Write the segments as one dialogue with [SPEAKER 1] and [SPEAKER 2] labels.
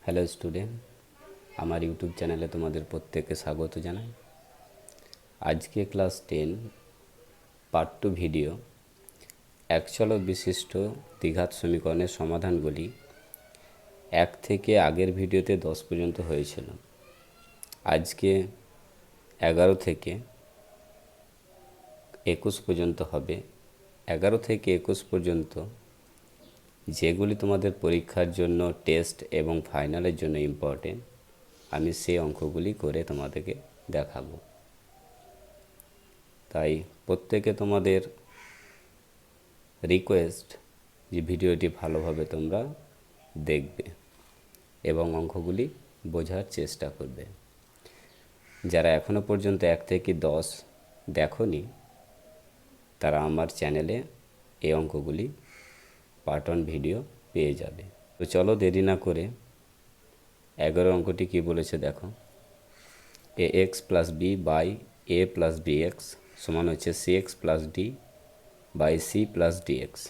[SPEAKER 1] Hello student, আমার YouTube চ্যানেলে তোমাদের প্রত্যেককে স্বাগত জানাই। আজকে ক্লাস 10 পার্ট 2 ভিডিও এক চলক বিশিষ্ট দ্বিঘাত সমীকরণের সমাধানগুলি 1 থেকে আগের ভিডিওতে 10 পর্যন্ত হয়েছিল। আজকে 11 থেকে 21 পর্যন্ত হবে। 11 থেকে 21 পর্যন্ত যেগুলি তোমাদের পরীক্ষার জন্য টেস্ট এবং ফাইনালের জন্য ইম্পর্টেন্ট, আমি সেই অঙ্কগুলি করে তোমাদেরকে দেখাবো। তাই প্রত্যেকে তোমাদের রিকোয়েস্ট যে ভিডিওটি ভালোভাবে তোমরা দেখবে এবং অঙ্কগুলি বোঝার চেষ্টা করবে। যারা এখনও পর্যন্ত 1 থেকে 10 দেখোনি, তারা আমার চ্যানেলে এই অঙ্কগুলি পার্ট 1 ভিডিও পেয়ে যাবে। তো চলো দেরি না করে 11 অঙ্কটি কি বলেছে দেখো। ax plus B by A plus bx সমান হচ্ছে cx plus D by C plus dx.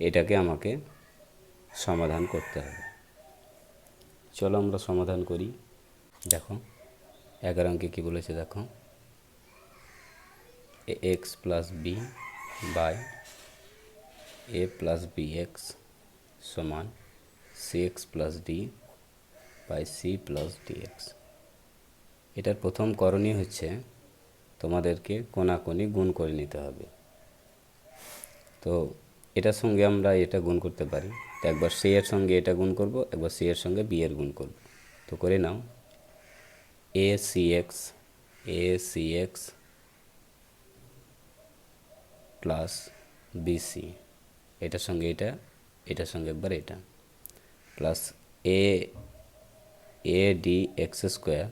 [SPEAKER 1] এটাকে আমাকে সমাধান করতে হবে। চলো আমরা সমাধান করি। দেখো 11 অঙ্কে কী বলেছে দেখো, ax plus B by A plus bx সমান cx plus D by C plus dx. এটার প্রথম করণীয় হচ্ছে তোমাদেরকে কোনাকুনি গুণ করে নিতে হবে। তো এটার সঙ্গে আমরা এটা গুণ করতে পারি। তো একবার সি এর সঙ্গে এটা গুণ করব, একবার সি এর সঙ্গে বি এর গুণ করব। তো করে নাও, A C X plus B C, এটার সঙ্গে এটা, এটার সঙ্গে একবার এটা, plus A D X square,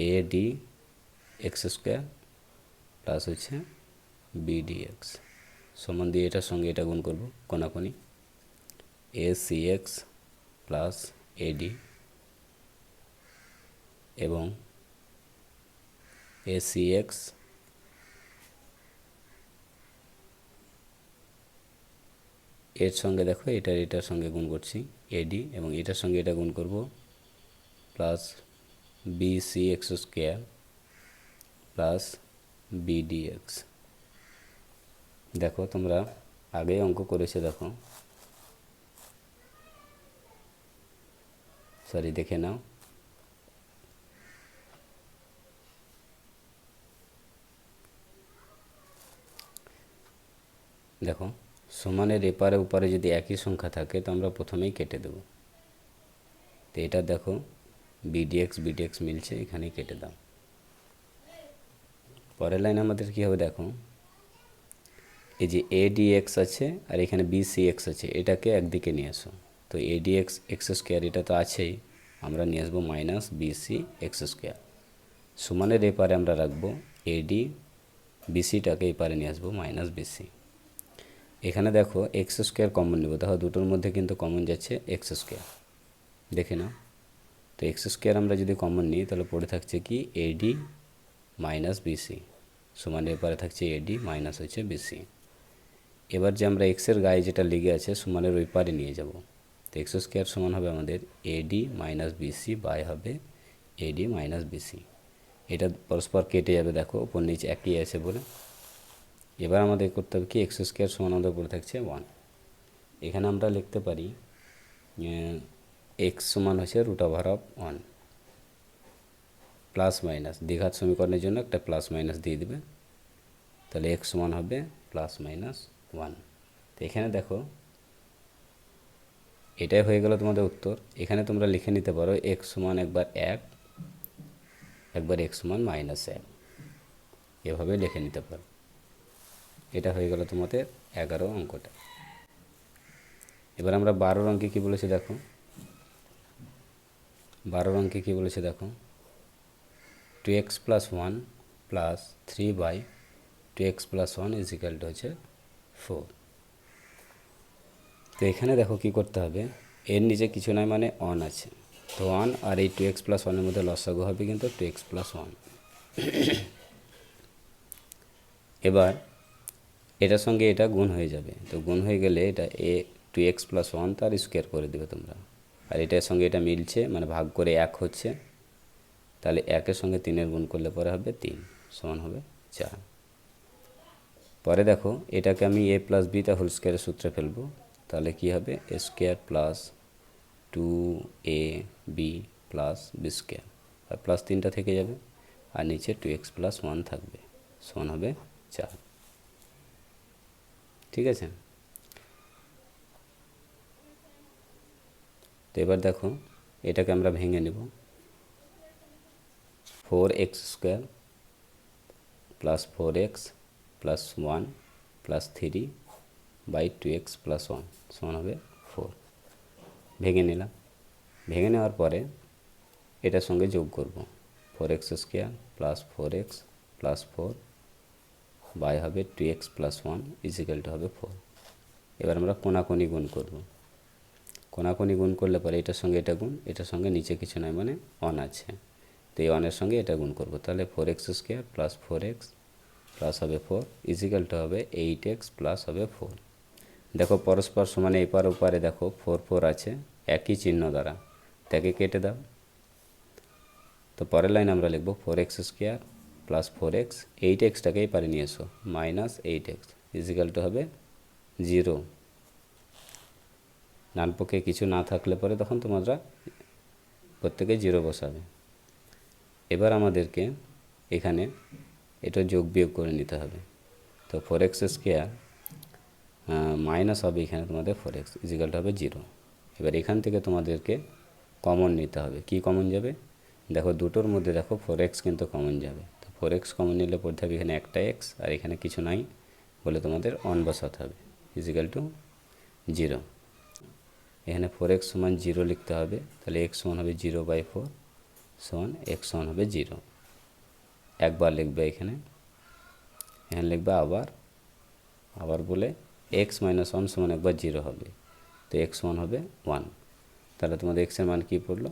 [SPEAKER 1] A D X square plus হচ্ছে বিডিএক্স সমান দিয়ে এটার সঙ্গে এটা গুণ করব কোনাকুনি, A C X plus A D এবং এ সি এক্স এর সঙ্গে দেখো এটার সঙ্গে গুণ করছি এডি এবং এটার সঙ্গে এটা গুণ করব plus B C x square plus bdx. দেখো তোমরা আগে অঙ্ক করেছো, দেখো সরি দেখে নাও। দেখো সমানের এপারে ওপারে যদি একই সংখ্যা থাকে তো আমরা প্রথমেই কেটে দেব। তো এটা দেখো বিডিএক্স মিলছে, এখানেই কেটে দাও। পরের লাইন আমাদের কী হবে দেখো, এই যে এডিএক্স আছে আর এখানে বিসিএক্স আছে, এটাকে একদিকে নিয়ে আসো। তো এডিএক্স এক্স স্কোয়ার এটা তো আছেই, আমরা নিয়ে আসবো মাইনাস বিসি এক্স স্কোয়ার। সমানের এপারে আমরা রাখবো এডি, বিসিটাকে এপারে নিয়ে আসবো মাইনাস বিসি। এখানে দেখো এক্স স্কোয়ার কমন নেব, দেখো দুটোর মধ্যে কিন্তু কমন যাচ্ছে এক্স স্কোয়ার, দেখে নাও। তো এক্স স্কোয়ার আমরা যদি কমন নিই তাহলে পড়ে থাকছে কি এডি মাইনাস বিসি সমানের এপারে থাকছে এডি মাইনাস হচ্ছে বিসি। এবার যে আমরা এক্সের গায়ে যেটা লেগে আছে সমানের ওই পারে নিয়ে যাব। তো এক্স স্কোয়ার সমান হবে আমাদের এডি মাইনাস বিসি বাই হবে এডি মাইনাস বিসি। এটা পরস্পর কেটে যাবে, দেখো ওপর নিচে একই আছে বলে। এবার আমাদের করতে হবে কি, এক্স স্কোয়ার সমান আমাদের পড়ে থাকছে 1। এখানে আমরা লিখতে পারি এক্স সমান হচ্ছে √1 প্লাস মাইনাস, দ্বিঘাত সমীকরণের জন্য একটা প্লাস মাইনাস দিয়ে দেবে, তাহলে এক্স সমান হবে প্লাস মাইনাস 1। তো এখানে দেখো এটাই হয়ে গেল তোমাদের উত্তর। এখানে তোমরা লিখে নিতে পারো এক্স সমান একবার 1, একবার এক্স সমান -1, এভাবে লিখে নিতে পারো। এটা হয়ে গেল তোমাদের 11 অঙ্কটা। এবার আমরা 12 অঙ্কে কী বলেছে দেখো, 12 অঙ্কে কী বলেছে দেখো, 2x plus 1 plus 3 by 2x plus 1 is equal to হচ্ছে 4। তো এখানে দেখো কি করতে হবে, এর নিচে কিছু নয় মানে 1 আছে, তো 1 আর এই 2x প্লাস 1-এর মধ্যে লসাগু হবে কিন্তু 2x প্লাস 1। এবার এটার সঙ্গে এটা গুণ হয়ে যাবে, তো গুণ হয়ে গেলে এটা 2x+1 তার স্কোয়ার করে দেবে তোমরা। আর এটার সঙ্গে এটা মিলছে, মানে ভাগ করে 1 হচ্ছে, তাহলে 1-এর সঙ্গে 3-এর গুণ করলে পরে হবে 3 সমান হবে 4। পরে দেখো এটাকে আমি a+b তা হোল স্কোয়ারের সূত্রে ফেলবো, তাহলে কি হবে a²+2ab + b², আর প্লাস 3টা থেকে যাবে, আর নিচে 2x+1 থাকবে, সমান হবে 4। ঠিক আছে, তো এবার দেখো এটাকে আমরা ভেঙে নেব। 4x² + 4x + 1 + 3/2x+1 সমান হবে 4। ভেঙে নিলাম। ভেঙে নেওয়ার পরে এটার সঙ্গে যোগ করব, 4x² + 4x + 4 বাই হবে 2x+1 = হবে 4। এবার আমরা কোনাকুনি গুণ করব। কোনাকুনি গুণ করলে পরে এটার সঙ্গে এটা গুণ, এটার সঙ্গে নিচে কিছু নয়, মানে 1 আছে, তো এই 1-এর সঙ্গে এটা গুণ করব, তাহলে 4x² + 4x প্লাস হবে 4 = হবে 8x প্লাস হবে 4। দেখো পরস্পর সমান, এপার ওপারে দেখো 4 4 আছে একই চিহ্ন দ্বারা, তাকে কেটে দাও। তো পরের লাইন আমরা লিখব 4x² + 4x, 8xটাকে এই পারে নিয়ে এসো, -8x = হবে 0। ডান পক্ষে কিছু না থাকলে পরে তখন তোমরা প্রত্যেকে 0 বসাবে। এবার আমাদেরকে এখানে এটা যোগ বিয়োগ করে নিতে হবে, তো 4x² মাইনাস হবে এখানে তোমাদের 4x = হবে 0। এবার এখান থেকে তোমাদেরকে কমন নিতে হবে। কি কমন যাবে? দেখো দুটোর মধ্যে দেখো 4x কিন্তু কমন যাবে, তো 4x কমন নিলে পড়তে হবে এখানে একটা x, আর এখানে কিছু নাই বলে তোমাদের 1 বসাতে হবে, = 0। এখানে 4x = 0 লিখতে হবে, তাহলে x সমান হবে 0/4 সমান x সমান হবে 0। একবার লিখবে এখানে লিখবে আবার বলে x - 1 সমান একবার 0 হবে, তো x সমান হবে 1। তাহলে তোমাদের x এর মান কি পড়লো?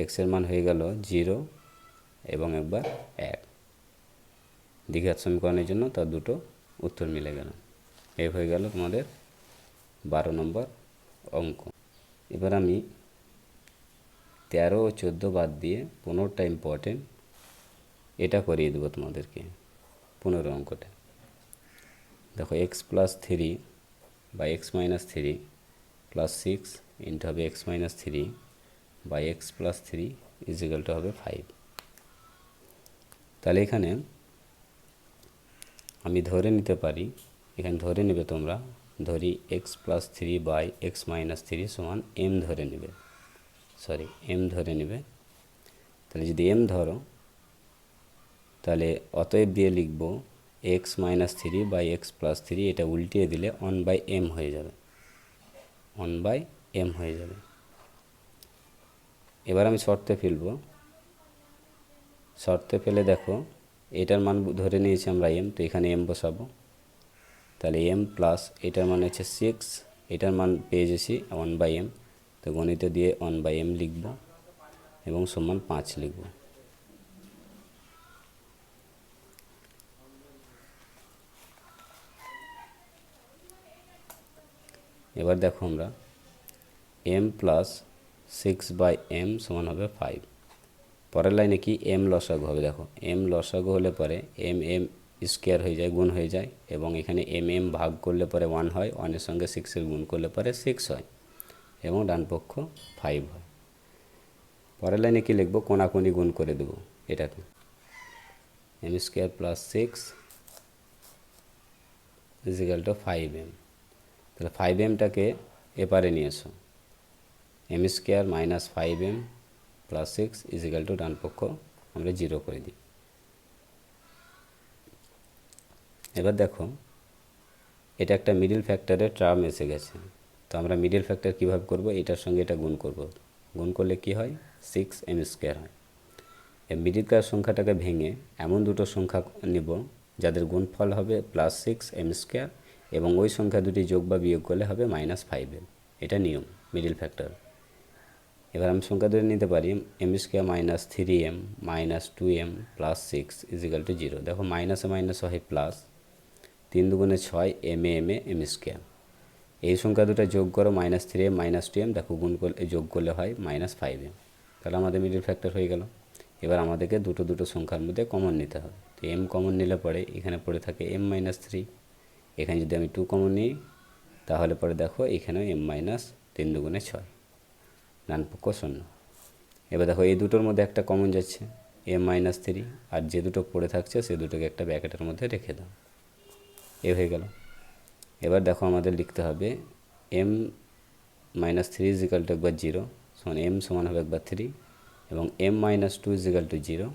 [SPEAKER 1] x এর মান হয়ে গেল 0 এবং একবার 1। দ্বিঘাত সমীকরণের জন্য তার দুটো উত্তর মিলে গেল। এই হয়ে গেল তোমাদের 12 নম্বর অঙ্ক। এবার আমি 13 ও 14 বাদ দিয়ে 15টা ইম্পর্টেন্ট এটা করিয়ে দেবো তোমাদেরকে। 15 অঙ্কটা দেখো, x+3 বা x - 3 + 6 ইন্টু হবে x - 3 বা x+3 = হবে 5। তাহলে এখানে আমি ধরে নিতে পারি, এখানে ধরে নেবে তোমরা, ধরি x+3 বাই x - 3 সমান m ধরে নেবে, m ধরে নেবে। তাহলে যদি m ধরো, তাহলে অতএব দিয়ে লিখব x - 3 বাই x+3, এটা উল্টিয়ে দিলে 1/m হয়ে যাবে, 1/m হয়ে যাবে। এবার আমি শর্তে ফেলব, শর্তে ফেলে দেখো এটার মান ধরে নিয়েছি আমরা m, তো এখানে m বসাবো, তাহলে m প্লাস এটার মান হচ্ছে 6, এটার মান পেয়ে গেছি 1/m, তো গণিতে দিয়ে 1/m লিখব এবং সমান 5 লিখব। এবার দেখো আমরা m প্লাস 6/m সমান হবে 5। পরের লাইনে কি m লসাগু হবে, দেখো m লসাগু হলে পরে m স্কোয়ার হয়ে যায়, গুণ হয়ে যায়, এবং এখানে m ভাগ করলে পরে 1 হয়, 1-এর সঙ্গে 6-এর গুণ করলে পরে 6 হয়, এবং ডান পক্ষ 5 হয়। পরের লাইনে কি লিখবো? কোনাকুনি গুণ করে দেব এটাকে, m² + 6 = 5m। তাহলে 5mটাকে এপারে নিয়ে এসো, m² - 5m + 6 = ডান পক্ষ আমরা 0 করে দিই। এবার দেখো এটা একটা মিডল ফ্যাক্টরের টার্ম এসে গেছে, তো আমরা মিডল ফ্যাক্টর কীভাবে করব? এটার সঙ্গে এটা গুণ করব, গুণ করলে কি হয়? 6m² হয়। এই মিডল সংখ্যাটাকে ভেঙে এমন দুটো সংখ্যা নিব যাদের গুণফল হবে +6m², এবং ওই সংখ্যা দুটি যোগ বা বিয়োগ করলে হবে -5m। এটা নিয়ম মিডল ফ্যাক্টর। এবার আমি সংখ্যা ধরে নিতে পারি m² - 3m - 2m + 6 = 0। দেখো মাইনাসে মাইনাসে হয় প্লাস, 3 × 2 = 6, m m² এই সংখ্যা দুটো যোগ করো -3m -2m, দেখো গুণ করলে যোগ করলে হয় -5m। তাহলে আমাদের মিডল ফ্যাক্টর হয়ে গেল। এবার আমাদেরকে দুটো দুটো সংখ্যার মধ্যে কমন নিতে হবে। তো m কমন নিলে পরে এখানে পড়ে থাকে m-3। এখানে যদি আমি 2 কমন নিই তাহলে পরে দেখো এখানেও m-3 দুগুণে 6, ডান পক্ষ 0। এবার দেখো এই দুটোর মধ্যে একটা কমন যাচ্ছে m-3, আর যে দুটো পড়ে থাকছে সে দুটোকে একটা ব্র্যাকেটের মধ্যে রেখে দাও। এ হয়ে গেল। এবার দেখো আমাদের লিখতে হবে m-3 ইজিক্যাল টু একবার 0, সমান m সমান হবে একবার 3, এবং m-2 ইজিক্যাল টু 0,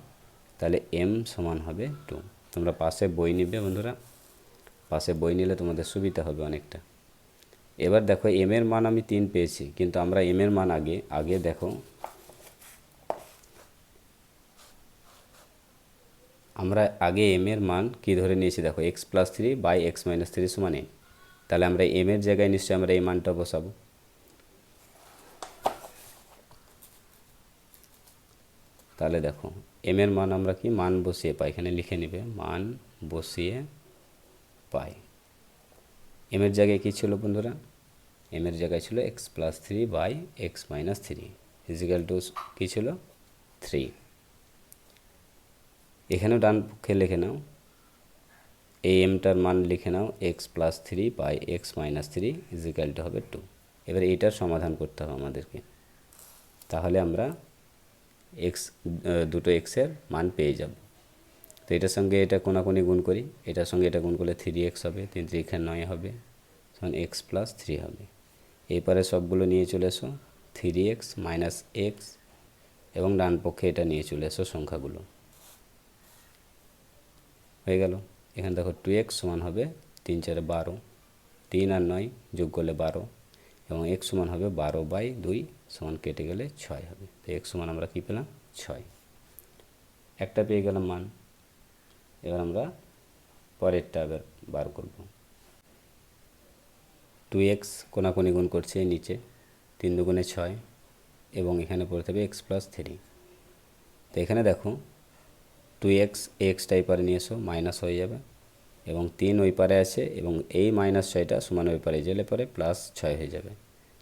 [SPEAKER 1] তাহলে m সমান হবে 2। তোমরা পাশে বই নিবে বন্ধুরা, পাশে বই নিলে তোমাদের সুবিধা হবে অনেকটা। এবার দেখো m এর মান আমি 3 পেয়েছি, কিন্তু আমরা m এর মান আগে দেখো আমরা আগে m এর মান কি ধরে নিয়েছি, দেখো x+3 বাই x-3 সমান m। তাহলে আমরা m এর জায়গায় নিশ্চয়ই আমরা এই মানটা বসাবো। তাহলে দেখো m এর মান আমরা কি মান বসিয়ে পাই, এখানে লিখে নিবে মান বসিয়ে পাই। m এর জায়গায় কি ছিল বন্ধুরা, m এর জায়গায় ছিল x+3 by x-3 is equal two কি ছিল 3। এখানেও ডান পক্ষে লিখে নাও, এই এমটার মান লিখে নাও x+3 by x-3 is equal two হবে 2। এবার এইটার সমাধান করতে হবে আমাদেরকে, তাহলে আমরা দুটো এক্সের মান পেয়ে যাব। তো এটার সঙ্গে এটা কোনাকুনি গুণ করি, এটার সঙ্গে এটা গুণ করলে 3x হবে, 3 3 9 হবে, তখন x+3 হবে। এরপরে সবগুলো নিয়ে চলে এসো 3x মাইনাস এক্স, এবং ডান পক্ষে এটা নিয়ে চলে এসো সংখ্যাগুলো। হয়ে গেল। এখানে দেখো 2x সমান হবে 3 4 12, 3 আর 9 যোগ করলে 12, এবং x সমান হবে 12/2 সমান কেটে গেলে 6 হবে। তো x সমান আমরা কী পেলাম 6, একটা পেয়ে গেলাম মান। এবার আমরা পরেরটা আবার বার করব। 2x কোনাকুনি গুণ করছে নিচে, 3 দুগুণে 6, এবং এখানে পড়ে থাকবে x+3। তো এখানে দেখো 2x এক্সটা এই পারে নিয়ে এসো, মাইনাস হয়ে যাবে, এবং 3 ওই পারে আছে, এবং এই -6টা সমান ওই পারে গেলে পরে +6 হয়ে যাবে।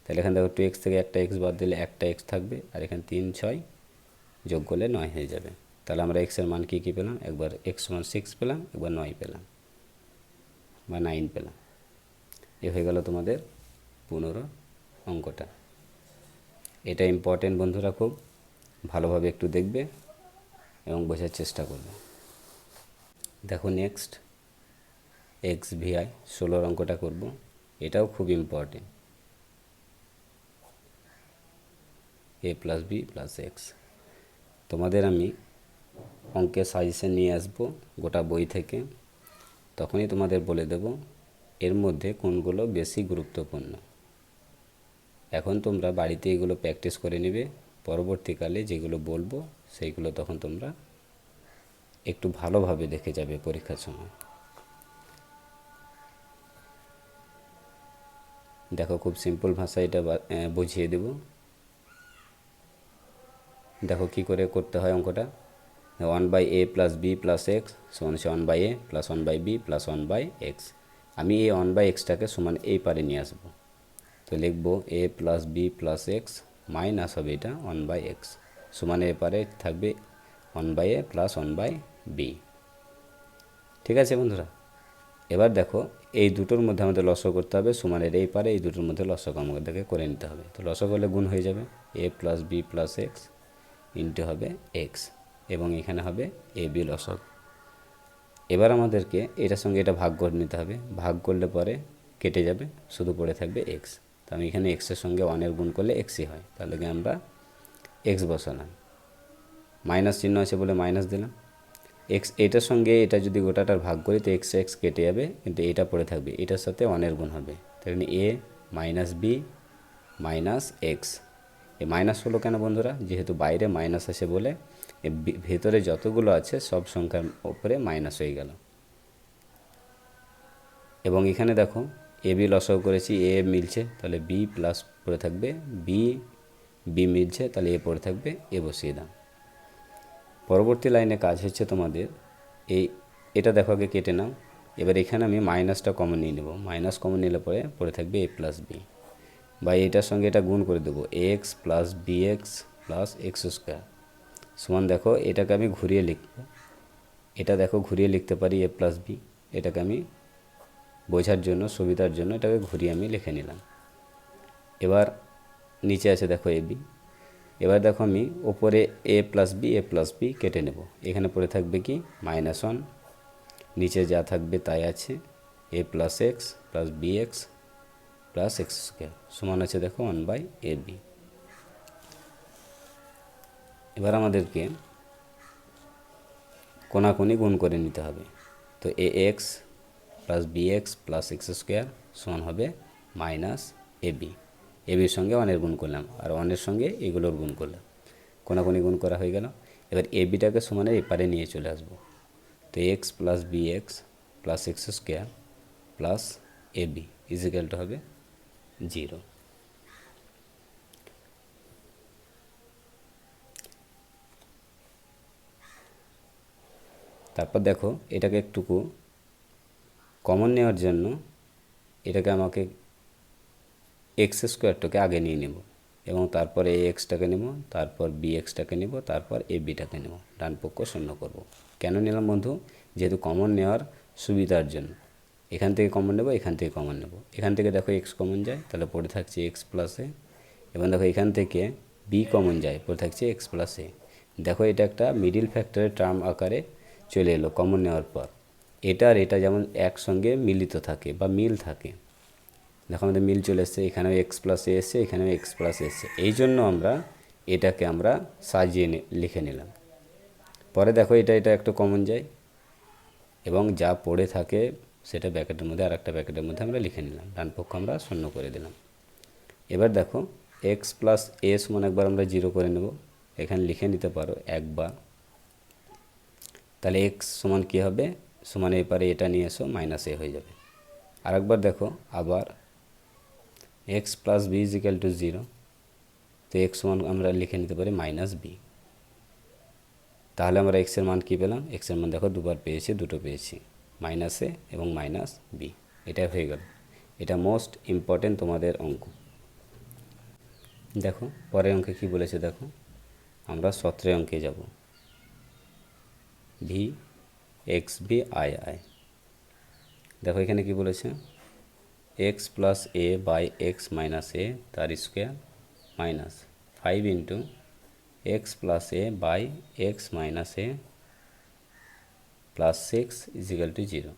[SPEAKER 1] তাহলে এখানে দেখো 2x থেকে একটা x বাদ দিলে একটা x থাকবে, আর এখানে 3 6 যোগ করলে 9 হয়ে যাবে। তাহলে আমরা x এর মান কী কী পেলাম, একবার x সমান 6 পেলাম, একবার 9 পেলাম বা 9 পেলাম। এ হয়ে গেল তোমাদের 15 অঙ্কটা। এটা ইম্পর্টেন্ট বন্ধুরা, খুব ভালোভাবে একটু দেখবে এবং বোঝার চেষ্টা করবে। দেখো নেক্সট XVI 16 অঙ্কটা করব, এটাও খুব ইম্পর্টেন্ট। a+b+x। তোমাদের আমি অঙ্কের সাজেশন নিয়ে আসব গোটা বই থেকে, তখনই তোমাদের বলে দেব এর মধ্যে কোনগুলো বেশি গুরুত্বপূর্ণ। এখন তোমরা বাড়িতে এগুলো প্র্যাকটিস করে নেবে, পরবর্তীকালে যেগুলো বলবো সেইগুলো তখন তোমরা একটু ভালোভাবে দেখে যাবে পরীক্ষার সময়। দেখো খুব সিম্পল ভাষায় এটা বুঝিয়ে দেব। দেখো কি করে করতে হয় অঙ্কটা। 1/a + b + x সমান 1/a + 1/b + 1/x। আমি এই 1/xটাকে সমান এই পারে নিয়ে আসবো, তো লিখব a + b + x মাইনাস হবে এটা 1/x সমান এ পারে থাকবে 1/a + 1/b। ঠিক আছে বন্ধুরা। এবার দেখো এই দুটোর মধ্যে আমাদের লসগু করতে হবে, সমানের এই পারে এই দুটোর মধ্যে লসগু আমাদেরকে করে নিতে হবে। তো লসগু করলে গুণ হয়ে যাবে a + b + x ইন্টু হবে x, এবং এখানে হবে ab লসগু। এবার আমাদেরকে এটার সঙ্গে এটা ভাগ করে নিতে হবে, ভাগ করলে পরে কেটে যাবে, শুধু পড়ে থাকবে x। তো আমি এখানে x এর সঙ্গে 1 এর গুণ করলে xই হয়, তাহলে আমরা x বসালাম, মাইনাস চিহ্ন আছে বলে মাইনাস দিলাম। x এটার সঙ্গে এটা যদি গোটাটার ভাগ করি তো x কেটে যাবে, কিন্তু এটা পড়ে থাকবে, এটার সাথে 1 এর গুণ হবে, তাহলে a - b - x। এই মাইনাস হলো কেন বন্ধুরা, যেহেতু বাইরে মাইনাস আছে বলে ভেতরে যতগুলো আছে সব সংখ্যার উপরে মাইনাস হয়ে গেল। এবং এখানে দেখো এ বি লসগু করেছি, এ মিলছে তাহলে বি প্লাস পড়ে থাকবে বি, বি মিলছে তাহলে এ পড়ে থাকবে, এ বসিয়ে দাও। পরবর্তী লাইনে কাজ হচ্ছে তোমাদের এটা দেখো আগে কেটে নাও, এবার এখানে আমি মাইনাসটা কমন নিয়ে নেব, মাইনাস কমন নিলে পরে থাকবে এ প্লাস বি, বা এটার সঙ্গে এটা গুণ করে দেবো x plus B x plus x square সমান, দেখো এটাকে আমি ঘুরিয়ে লিখব, এটা দেখো ঘুরিয়ে লিখতে পারি এ প্লাস বি, এটাকে আমি বোঝার জন্য সুবিধার জন্য এটাকে ঘুরিয়ে আমি লিখে নিলাম। এবার নিচে আছে দেখো এ বি, এবার দেখো আমি ওপরে এ প্লাস বি কেটে নেব, এখানে পড়ে থাকবে কি -1, নিচে যা থাকবে তাই আছে A plus X plus B x plus x square সমান আছে দেখো 1/ab। এবার আমাদেরকে কোনাকুনি গুণ করে নিতে হবে, তো A X plus B x plus x square সমান হবে -ab, এবির সঙ্গে 1-এর গুণ করলাম আর 1-এর সঙ্গে এগুলোর গুণ করলাম, কোনাকুনি গুণ করা হয়ে গেল। এবার এবিটাকে সমানের এপারে নিয়ে চলে আসবো, তো X plus B x plus x square plus A B ইজিক্যালটা হবে 0। তারপর দেখো এটাকে একটুকু কমন নেওয়ার জন্য এটাকে আমাকে এক্স স্কোয়ারটাকে আগে নিয়ে নেব এবং তারপরে এ এক্সটাকে নেব, তারপর বি এক্সটাকে নেব, তারপর এ বিটাকে নেব, ডান পক্ষ শূন্য করব। কেন নিলাম বন্ধু? যেহেতু কমন নেওয়ার সুবিধার জন্য। এখান থেকে কমন নেব, এখান থেকে কমন নেব, এখান থেকে দেখো এক্স কমন যায়, তাহলে পড়ে থাকছে এক্স প্লাস এ, এবং দেখো এখান থেকে বি কমন যায়, পড়ে থাকছে এক্স প্লাস এ। দেখো এটা একটা মিডিল ফ্যাক্টরের টার্ম আকারে চলে এলো কমন নেওয়ার পর। এটা আর এটা যেমন একসঙ্গে মিলিত থাকে বা মিল থাকে, দেখো আমাদের মিল চলে এসছে, এখানেও এক্স প্লাস এ এসছে, এখানেও এক্স প্লাস এসছে, এই জন্য এটাকে আমরা সাজিয়ে লিখে নিলাম। পরে দেখো এটা একটু কমন যায় এবং যা পড়ে থাকে সেটা ব্র্যাকেটের মধ্যে আর একটা ব্র্যাকেটের মধ্যে আমরা লিখে নিলাম, ডান পক্ষ আমরা শূন্য করে দিলাম। এবার দেখো এক্স প্লাস এ সমান একবার আমরা 0 করে নেব, এখানে লিখে নিতে পারো একবার, তাহলে এক্স সমান কী হবে, সমান এপারে এটা নিয়ে এসো মাইনাস এ হয়ে যাবে। আর একবার দেখো আবার x plus B is equal to 0, তো এক্স সমান আমরা লিখে নিতে পারি -b। তাহলে আমরা এক্সের মান কী পেলাম, এক্সের মান দেখো দুবার পেয়েছি, দুটো পেয়েছি, -a এবং -b, এটাই হয়ে গেল। এটা মোস্ট ইম্পর্টেন্ট তোমাদের অঙ্ক। দেখো পরের অঙ্কে কি বলেছে, দেখো আমরা 17 অঙ্কে যাব, V X B I I. দেখো এখানে কি বলেছে, X plus A by x minus A তার square minus 5 into x plus A by x minus A plus 6 equal to 0।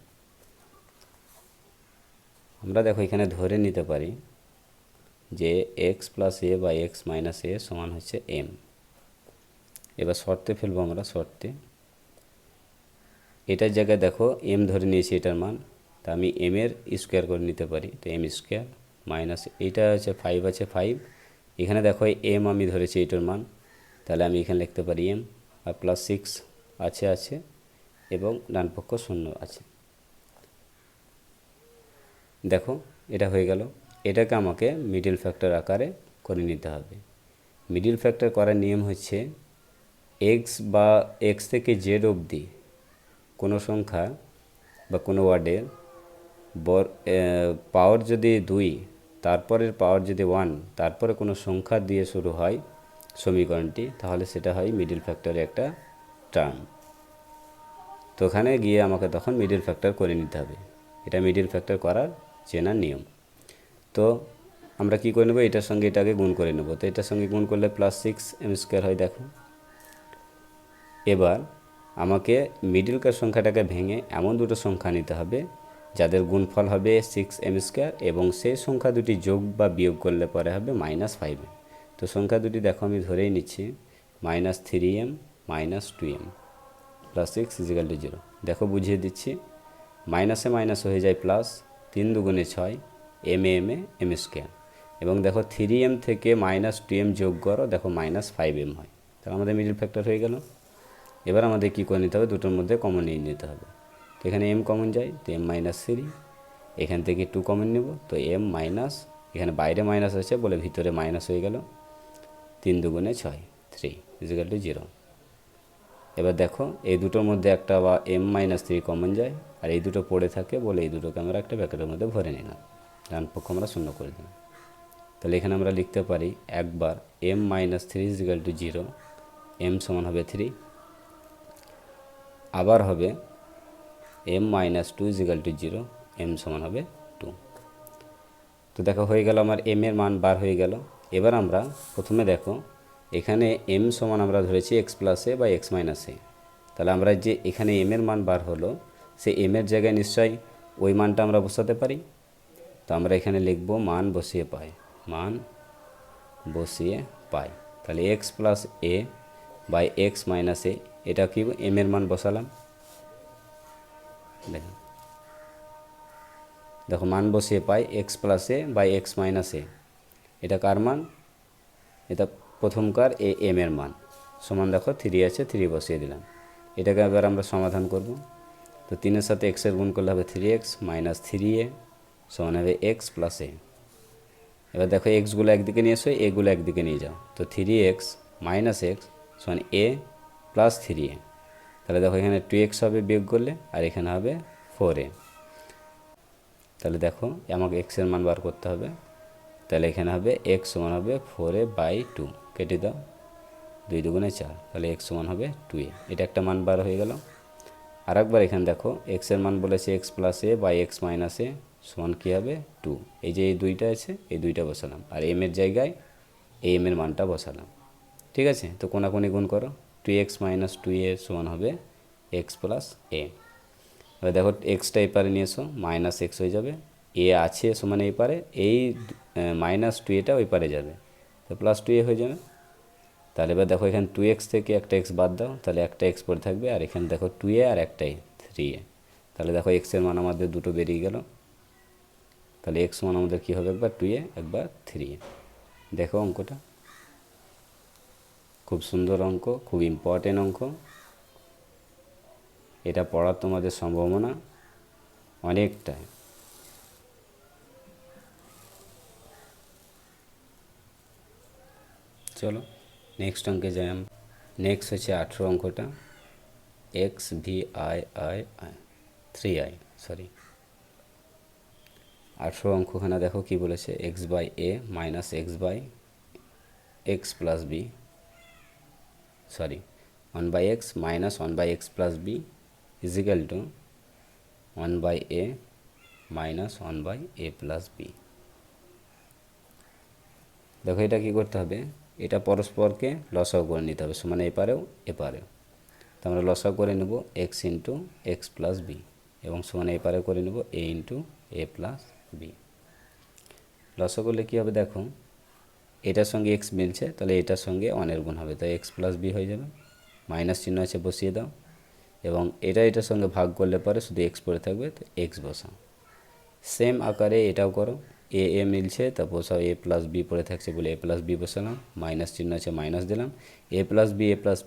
[SPEAKER 1] আমরা দেখো এখানে ধরে নিতে পারি যে X plus A by x minus A সমান হচ্ছে এম। এবার শর্তে ফেলবো আমরা, শর্তে এটার জায়গায় দেখো এম ধরে নিয়েছি এটার মান, তা আমি এম এর স্কোয়ার করে নিতে পারি, তো এম স্কোয়ার মাইনাস এইটা আছে 5 আছে 5, এখানে দেখো এম আমি ধরেছি এইটার মান, তাহলে আমি এখানে লিখতে পারি এম, আর প্লাস 6 আছে এবং ডান পক্ষ শূন্য আছে। দেখো এটা হয়ে গেল। এটাকে আমাকে মিডিল ফ্যাক্টর আকারে করে নিতে হবে। মিডিল ফ্যাক্টর করার নিয়ম হচ্ছে এক্স বা এক্স থেকে জেড অবধি কোনো সংখ্যা বা কোনো ওয়ার্ডের পাওয়ার যদি 2, তারপরের পাওয়ার যদি 1, তারপরে কোনো সংখ্যা দিয়ে শুরু হয় সমীকরণটি, তাহলে সেটা হয় মিডিল ফ্যাক্টরের একটা টার্ম। তো ওখানে গিয়ে আমাকে তখন মিডিল ফ্যাক্টর করে নিতে হবে, এটা মিডিল ফ্যাক্টর করার চেনার নিয়ম। তো আমরা কি করে নেব, এটার সঙ্গে এটাকে গুণ করে নেব, তো এটার সঙ্গে গুণ করলে +6 m স্কোয়ার হয়। দেখো এবার আমাকে মিডিলকার সংখ্যাটাকে ভেঙে এমন দুটো সংখ্যা নিতে হবে যাদের গুণফল হবে 6 m স্কোয়ার, এবং সেই সংখ্যা দুটি যোগ বা বিয়োগ করলে পরে হবে -5m। তো সংখ্যা দুটি দেখো আমি ধরেই নিচ্ছি -3m -2m plus 6 equal to 0। দেখো বুঝিয়ে দিচ্ছি, মাইনাসে মাইনাস হয়ে যায় প্লাস, 3 দুগুণে 6, এম এম স্কোয়ার, এবং দেখো 3m থেকে -2m যোগ করো, দেখো -5m হয়, তাহলে আমাদের মিডিল ফ্যাক্টর হয়ে গেল। এবার আমাদের কী করে নিতে হবে, দুটোর মধ্যে কমন নিয়ে নিতে হবে, তো এখানে m কমন যায়, তো m-3, এখান থেকে 2 কমন নেব, তো m মাইনাস, এখানে বাইরে মাইনাস আছে বলে ভিতরে মাইনাস হয়ে গেল, 3 দুগুণে 6, 3 ইজিক্যাল টু 0। এবার দেখো এই দুটোর মধ্যে একটা বা m-3 কমন যায়, আর এই দুটো পড়ে থাকে বলে এই দুটোকে আমরা একটা ব্র্যাকেটের মধ্যে ভরে নিলাম, ডান পক্ষ আমরা শূন্য করে দিলাম। তাহলে এখানে আমরা লিখতে পারি একবার m minus 3 is equal to 0, m সমান হবে 3, আবার হবে m minus 2 is equal to 0, m সমান হবে 2। তো দেখো হয়ে গেল আমার m এর মান বার হয়ে গেল। এবার আমরা প্রথমে দেখো এখানে m সমান আমরা ধরেছি x প্লাস এ বা x মাইনাস এ। তাহলে আমরা যে এখানে m এর মান বার হলো সে m এর জায়গায় নিশ্চয়ই ওই মানটা আমরা বসাতে পারি। তো আমরা এখানে লিখব মান বসিয়ে পাই, মান বসিয়ে পাই। তাহলে x plus A by x minus A, এটা কি m এর মান বসালাম। দেখুন দেখো মান বসিয়ে পাই x plus A by x minus A, এটা কার মান, এটা প্রথমকার এ m এর মান সমান দেখো 3 আছে, 3 বসিয়ে দিলাম। এটাকে এবার আমরা সমাধান করব। তো 3-এর সাথে x এর গুণ করলে হবে 3x মাইনাস 3a সমান হবে x প্লাস এ। এবার দেখো এক্সগুলো একদিকে নিয়ে এসো, এগুলো একদিকে নিয়ে যাও। তো 3x মাইনাস এক্স সমান এ প্লাস 3a। তাহলে দেখো এখানে 2x হবে বিয়োগ করলে, আর এখানে হবে 4a। তাহলে দেখো আমাকে x এর মান বার করতে হবে। তাহলে এখানে হবে x সমান হবে 4a বাই 2, কেটে দাও, 2 দুগুণে 4, তাহলে x সমান হবে 2a। এটা একটা মান বার হয়ে গেল। আর একবার এখানে দেখো x এর মান বলেছে x plus A by x minus A সমান কী হবে 2। এই যে এই দুইটা আছে, এই দুইটা বসালাম, আর m এর জায়গায় এই m এর মানটা বসালাম। ঠিক আছে, তো কোনাকুনি গুণ করো, 2x মাইনাস 2a সমান হবে x প্লাস এ। এবার দেখো এক্সটা এই পারে নিয়ে এসো, মাইনাস এক্স হয়ে যাবে, এ আছে সমান এই পারে, এই মাইনাস 2a ওই পারে যাবে, তো প্লাস 2a হয়ে যাবে। তাহলে এবার দেখো এখানে 2x থেকে একটা x বাদ দাও, তাহলে একটা x পড়ে থাকবে, আর এখানে দেখো 2a আর একটাই 3a। তাহলে দেখো x এর মান আমাদের দুটো বেরিয়ে গেল। তাহলে x মান আমাদের কী হবে, একবার 2a একবার 3a। দেখো অঙ্কটা খুব সুন্দর অঙ্ক, খুব ইম্পর্টেন্ট অঙ্ক। এটা পড়ার তোমাদের সম্ভাবনা অনেকটাই। চলো নেক্সট অঙ্কে যাই আমরা। নেক্সট হচ্ছে 18 অঙ্কটা, X V I I I 3i, sorry 18 অঙ্কখানা দেখো কি বলেছে, x by A minus x by x plus B, sorry 1 by x minus 1 by x plus B is equal to 1 by A minus 1 by A plus B. দেখো এটা কী করতে হবে, এটা পরস্পরকে লসাগু করে নিতে হবে, সমান এপারেও এপারেও। তো আমরা লসাগু করে নেব x into x plus B, এবং সমান এপারে করে নেব A into A plus B. লসাগু করলে কী হবে দেখো, এটার সঙ্গে এক্স মিলছে, তাহলে এটার সঙ্গে 1-এর গুণ হবে, তাই এক্স প্লাস বি হয়ে যাবে। মাইনাস চিহ্ন আছে বসিয়ে দাও, এবং এটার সঙ্গে ভাগ করলে পরে শুধু এক্স পড়ে থাকবে, তো এক্স বসাও। সেম আকারে এটাও করো, এ মিলছে তা বসাও, এ প্লাস বি পড়ে থাকছে বলে এ প্লাস বি বসালাম, মাইনাস চিহ্ন আছে মাইনাস দিলাম, এ প্লাস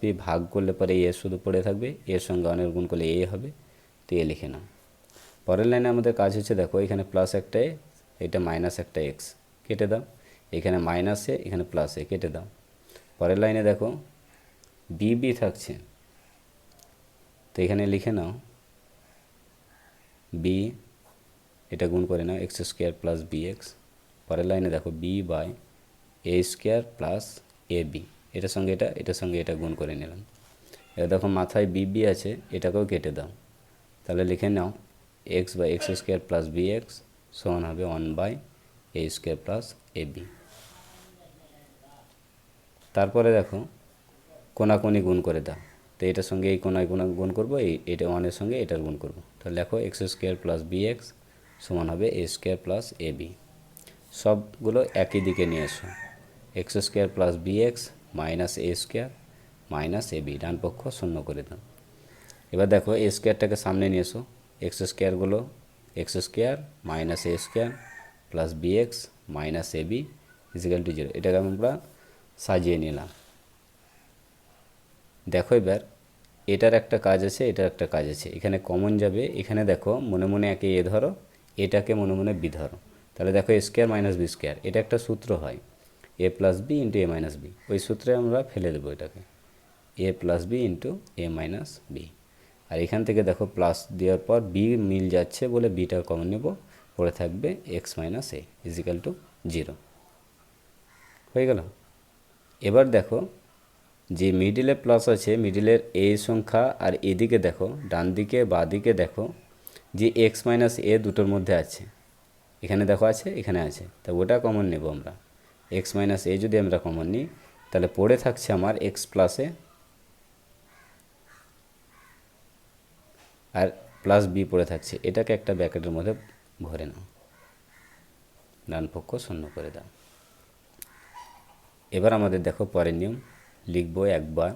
[SPEAKER 1] বি ভাগ করলে পরে এ শুধু পড়ে থাকবে, এর সঙ্গে 1-এর গুণ করলে এ হবে, তো এ লিখে নাও। পরের লাইনে আমাদের কাজ হচ্ছে দেখো এখানে প্লাস একটা এ, এটা মাইনাস একটা এক্স, কেটে দাও, এখানে মাইনাস এ এখানে প্লাস এ, কেটে দাও। পরের লাইনে দেখো বি থাকছে, তো এখানে লিখে নাও বি, এটা গুণ করে নাও X square plus B X. পরের লাইনে দেখো B by A square plus A B, এটার সঙ্গে এটার সঙ্গে এটা গুণ করে নিলাম। এবার দেখো মাথায় বি আছে, এটাকেও কেটে দাও, তাহলে লিখে নাও X by X square plus B X সমান হবে 1 by A square plus A B. তারপরে দেখো কোনাকুনি গুণ করে দাও, তো এটার সঙ্গে এই কোনায় গুণ করবো, এটা 1-এর সঙ্গে এটার গুণ করবো, তাহলে দেখো X square plus B X সমান হবে A square plus A B. সবগুলো একই দিকে নিয়ে এসো, X square plus B X minus A square minus A B, ডান পক্ষ শূন্য করে দাও। এবার দেখো এ স্কোয়ারটাকে সামনে নিয়ে এসো, এক্স স্কোয়ারগুলো X square minus A square plus B X minus A B is equal to 0, এটাকে আমরা সাজিয়ে নিলাম। দেখো এবার এটার একটা কাজ আছে, এটার একটা কাজ আছে, এখানে কমন যাবে, এখানে দেখো মনে মনে একে এ ধরো, এটাকে মনে মনে বি ধরো, তাহলে দেখো এ স্কোয়ার মাইনাস বি স্কোয়ার, এটা একটা সূত্র হয় এ প্লাস বি ইন্টু এ মাইনাস বি, ওই সূত্রে আমরা ফেলে দেবো এটাকে, এ প্লাস বি ইন্টু এ মাইনাস বি। আর এখান থেকে দেখো প্লাস দেওয়ার পর বি মিল যাচ্ছে বলে বিটা কমন নেব, পড়ে থাকবে x minus A is equal to 0 হয়ে গেল। এবার দেখো যে মিডিলে প্লাস আছে, মিডিলের এ সংখ্যা আর এদিকে দেখো ডান দিকে বা দিকে দেখো যে এক্স মাইনাস এ দুটোর মধ্যে আছে, এখানে দেখো আছে, এখানে আছে, তা ওটা কমন নেব আমরা। এক্স মাইনাস এ যদি আমরা কমন নিই তাহলে পড়ে থাকছে আমার এক্স প্লাসে আর প্লাস বি পড়ে থাকছে, এটাকে একটা ব্র্যাকেটের মধ্যে ভরে নাও, ডান পক্ষ শূন্য করে দাও। এবার আমাদের দেখো পরের নিয়ম লিখবো একবার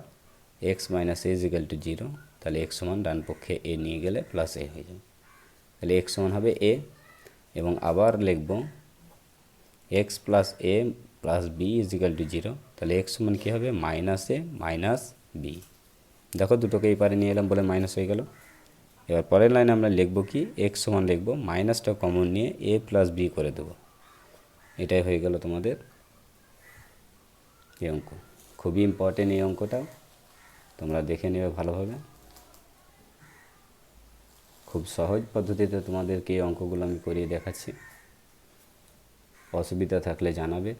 [SPEAKER 1] x minus A is equal to 0, তাহলে এক্স সমান ডান পক্ষে এ নিয়ে গেলে প্লাস এ হয়ে যাবে, তাহলে এক্স সমান হবে এ। এবং আবার লিখব x plus A plus B is equal to 0, তাহলে এক্স সমান কী হবে মাইনাস এ মাইনাস বি। দেখো দুটোকে এই পারে নিয়ে এলাম বলে মাইনাস হয়ে গেল। এবার পরের লাইনে আমরা লিখব কি এক্স সমান লিখব মাইনাসটা কমন নিয়ে এ প্লাস বি করে দেবো, এটাই হয়ে গেল তোমাদের এই অঙ্ক। খুবই ইম্পর্টেন্ট এই অঙ্কটা, তোমরা দেখে নেবে ভালোভাবে। খুব সহজ পদ্ধতিতে তোমাদেরকে এই অঙ্কগুলো আমি করিয়ে দেখাচ্ছি, অসুবিধা থাকলে জানাবে।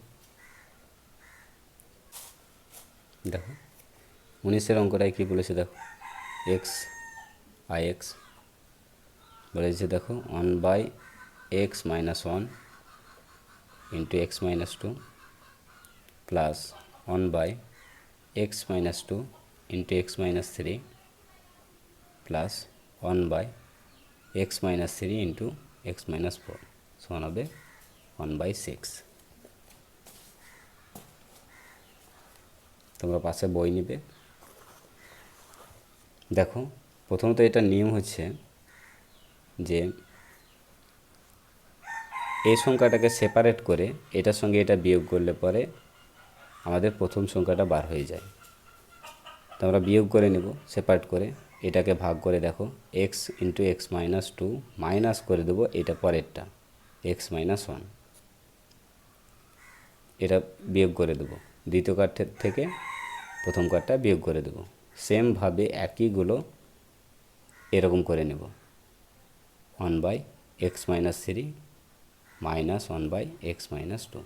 [SPEAKER 1] দেখো 19-এর অঙ্কটায় কী বলেছে দেখো, এক্স আই এক্স বলেছে দেখো 1/x minus 1 into x minus 2 plus 1/x minus 2 into x minus 3 plus 1/x minus 3 into x minus 4 সমান হবে 1/6। তোমরা পাশে বই নিবে। দেখো প্রথমত এটা নিয়ম হচ্ছে যে এই সংখ্যাটাকে সেপারেট করে এটার সঙ্গে এটা বিয়োগ করলে পরে আমাদের প্রথম সংখ্যাটা বার হয়ে যায়। তো আমরা বিয়োগ করে নেব সেপারেট করে, এটাকে ভাগ করে দেখো x into x minus 2 minus করে দেবো এটা পরেরটা এক্স মাইনাস 1, এটা বিয়োগ করে দেবো দ্বিতীয় কার্ডের থেকে প্রথম কার্ডটা বিয়োগ করে দেবো। সেমভাবে একইগুলো এরকম করে নেব 1/x minus 3 minus 1/x minus 2,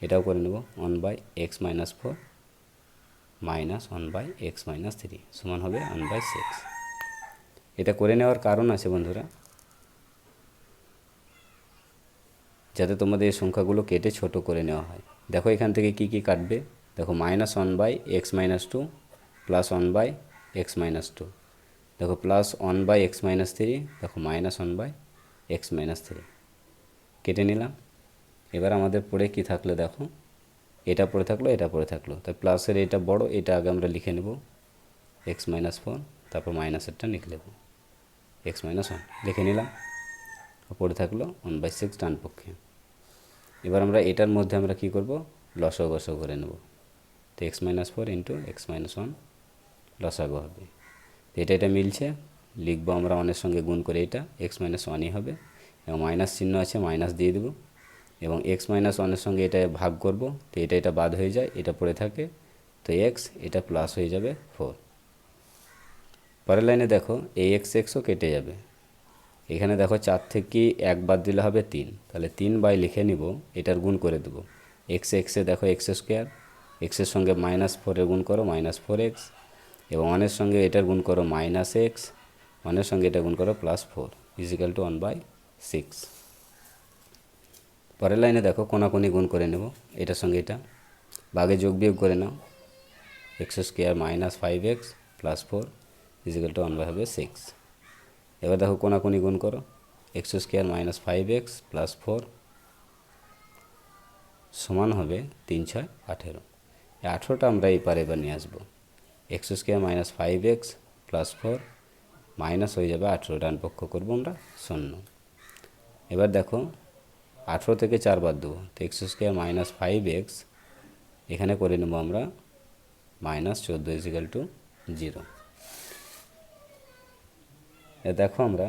[SPEAKER 1] এটাও করে নেব 1/x minus 4 minus 1/x minus 3 সমান হবে 1/6। এটা করে নেওয়ার কারণ আছে বন্ধুরা, যাতে তোমাদের এই সংখ্যাগুলো কেটে ছোট করে নেওয়া হয়। দেখো এখান থেকে কি কি কাটবে, দেখো minus 1/x minus 2 plus 1/x minus 2, দেখো প্লাস 1/x মাইনাস 3, দেখো মাইনাস 1/x মাইনাস 3 কেটে নিলাম। এবার আমাদের পড়ে কি থাকলো দেখো, এটা পড়ে থাকলো, এটা পড়ে থাকলো, তাই প্লাসের এটা বড়, এটা আগে আমরা লিখে নেব এক্স মাইনাস 4, তারপর মাইনাসেরটা লিখে নেব এক্স মাইনাস 1 লিখে নিলাম, পড়ে থাকলো 1/6 ডান পক্ষে। এবার আমরা এটার মধ্যে আমরা কি করব লসাগু করে নেব, তো x minus 4 into x minus 1 লসাগু হবে। এটা মিলছে, লিখবো আমরা 1-এর সঙ্গে গুণ করে এটা এক্স মাইনাস 1ই হবে, এবং মাইনাস চিহ্ন আছে মাইনাস দিয়ে দেবো, এবং এক্স মাইনাস 1-এর সঙ্গে এটা ভাগ করব, তো এটা বাদ হয়ে যায়, এটা পড়ে থাকে, তো এক্স এটা প্লাস হয়ে যাবে 4। পরের লাইনে দেখো এই এক্স এক্সও কেটে যাবে, এখানে দেখো 4 থেকে 1 বাদ দিলে হবে 3, তাহলে 3 লিখে নিব, এটার গুণ করে দেবো এক্সে দেখো এক্স স্কোয়ার, এক্সের সঙ্গে -4-এর গুণ করো -4x, এবং 1-এর সঙ্গে এটার গুণ করো -x, 1-এর সঙ্গে এটা গুণ করো +4 ইজিক্যাল টু 1/6। পরের লাইনে দেখো কোনাকুনি গুণ করে নেব, এটার সঙ্গে এটা ভাগে যোগ বিয়োগ করে নাও, x square -5x +4 is equal to 1/6। এবার দেখো কোনাকুনি গুণ করো, এক্স স্কোয়ার -5x +4 সমান হবে 3 × 6 18। এই 18টা আমরা এই পারে এবার নিয়ে আসবো, এক্স স্কোয়ার -5x +4 মাইনাস হয়ে যাবে 18, ডান পক্ষ করবো আমরা 0। এবার দেখো 18 থেকে 4 বাদ দেবো, তো এক্স স্কোয়ার -5x এখানে করে নেব আমরা -14 ইজিক্যাল টু 0। দেখো আমরা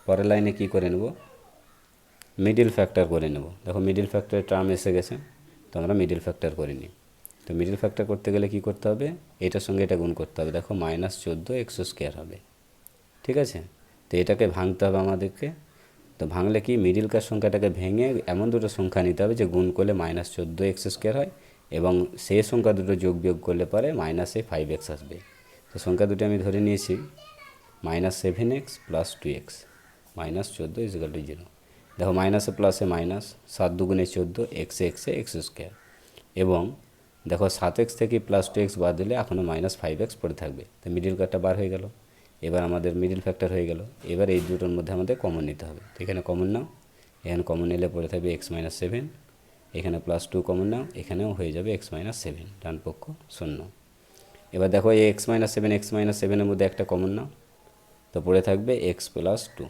[SPEAKER 1] পরের লাইনে কি করে নেব, মিডিল ফ্যাক্টর করে নেব। দেখো মিডিল ফ্যাক্টরের টার্ম এসে গেছে, তো আমরা মিডিল ফ্যাক্টর করে নিই। তো মিডল ফ্যাক্টর করতে গেলে কি করতে হবে, এটার সঙ্গে এটা গুণ করতে হবে। দেখো -14x² হবে, ঠিক আছে। তো এটাকে ভাঙতে হবে আমাদেরকে। তো ভাঙলে কি, মিডিলকার সংখ্যাটাকে ভেঙে এমন দুটো সংখ্যা নিতে হবে যে গুণ করলে -14x² হয়, এবং সেই সংখ্যা দুটো যোগ বিয়োগ করলে পরে -5x আসবে। তো সংখ্যা দুটো আমি ধরে নিয়েছি -7x + 2x, -14 = 0। দেখো মাইনাসে প্লাসে মাইনাস, 7 দুগুণে 14, এক্সে এক্সে x²। এবং দেখো 7x থেকে +2x বাদ দিলে এখনও -5x পড়ে থাকবে। তো মিডিল কার্ডটা বার হয়ে গেল। এবার আমাদের মিডিল ফ্যাক্টর হয়ে গেল। এবার এই দুটোর মধ্যে আমাদের কমন নিতে হবে। তো এখানে কমন নাও, এখানে কমন নিলে পড়ে থাকবে x - 7, এখানে +2 কমন নাও, এখানেও হয়ে যাবে x - 7, ডান পক্ষ 0। এবার দেখো এই x - 7 x - 7 এর মধ্যে একটা কমন নাও, তো পড়ে থাকবে x + 2,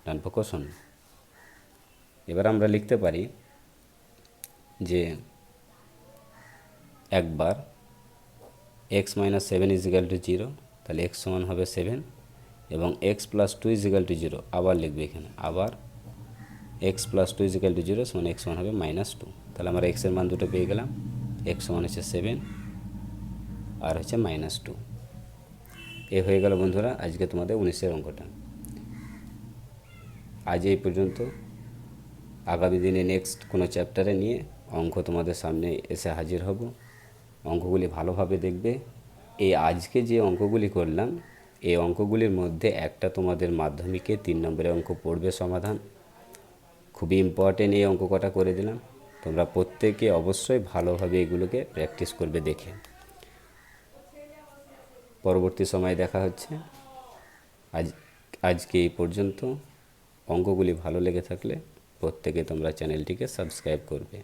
[SPEAKER 1] ডান পক্ষ 0। এবার আমরা লিখতে পারি যে একবার x - 7 = 0, তাহলে x সমান হবে 7, এবং x + 2 = 0 আবার লিখবে এখানে, আবার x + 2 = 0 সমান x সমান হবে -2। তাহলে আমরা x এর মান দুটো পেয়ে গেলাম, x সমান হচ্ছে 7 আর হচ্ছে -2। এ হয়ে গেল বন্ধুরা আজকে তোমাদের 19-এর অঙ্কটা। আজ এই পর্যন্ত। আগামী দিনে নেক্সট কোনো চ্যাপ্টারে নিয়ে অঙ্ক তোমাদের সামনে এসে হাজির হব। অঙ্কগুলি ভালোভাবে দেখবে। এই আজকে যে অঙ্কগুলি করলাম, এই অঙ্কগুলির মধ্যে একটা তোমাদের মাধ্যমিকে 3 নম্বরের অঙ্ক পড়বে সমাধান। খুবই ইম্পর্টেন্ট এই অঙ্ক কটা করে দিলাম। তোমরা প্রত্যেকে অবশ্যই ভালোভাবে এগুলোকে প্র্যাকটিস করবে দেখে। পরবর্তী সময় দেখা হচ্ছে। আজকে এই পর্যন্ত। অঙ্কগুলি ভালো লেগে থাকলে প্রত্যেকে তোমরা চ্যানেলটিকে সাবস্ক্রাইব করবে।